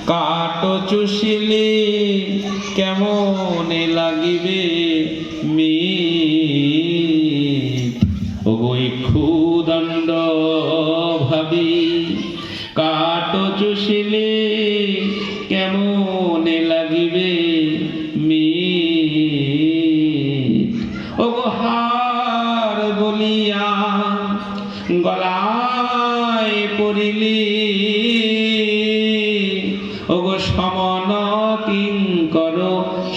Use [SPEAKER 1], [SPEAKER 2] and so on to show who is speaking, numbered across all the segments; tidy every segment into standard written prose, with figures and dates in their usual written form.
[SPEAKER 1] কাটো চুষিলে কেমন লাগিবে মিত ওগো ইক্ষুদণ্ড ভাবি কাটো চুষিলে কেমন লাগিবে মিত ওগো হার বলিয়া গলায় পড়িলি ওগো সমন কিঙ্কর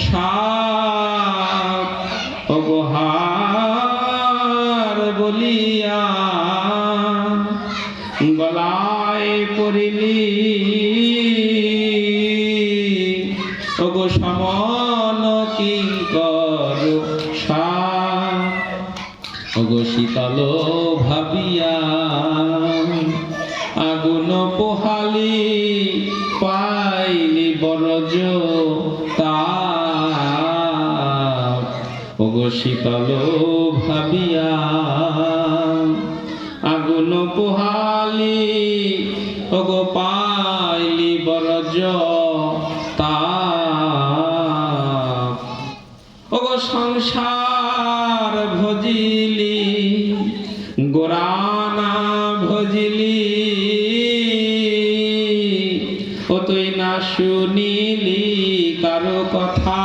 [SPEAKER 1] সাপ ওগো হার বলিয়া গলায় পড়িলি ওগো সমন কিঙ্কর সাপ ওগো শীতল ভাবিয়া আগুন পোহালি পাইলি বরজ তাপ ওগো শীতল ভাবিয়া আগুন পোহালি ওগো পাইলি বরজ তাপ ওগো সংসার ভজিলি গোরানা ভজিলি ও তুই না শুনিলি কারো কথা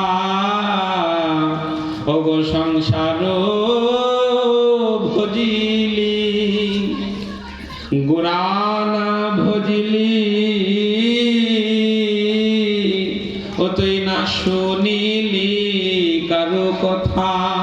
[SPEAKER 1] ওগো সংসার ভজিলি গোরানা ভজিলি ও তুই না শুনিলি কারো কথা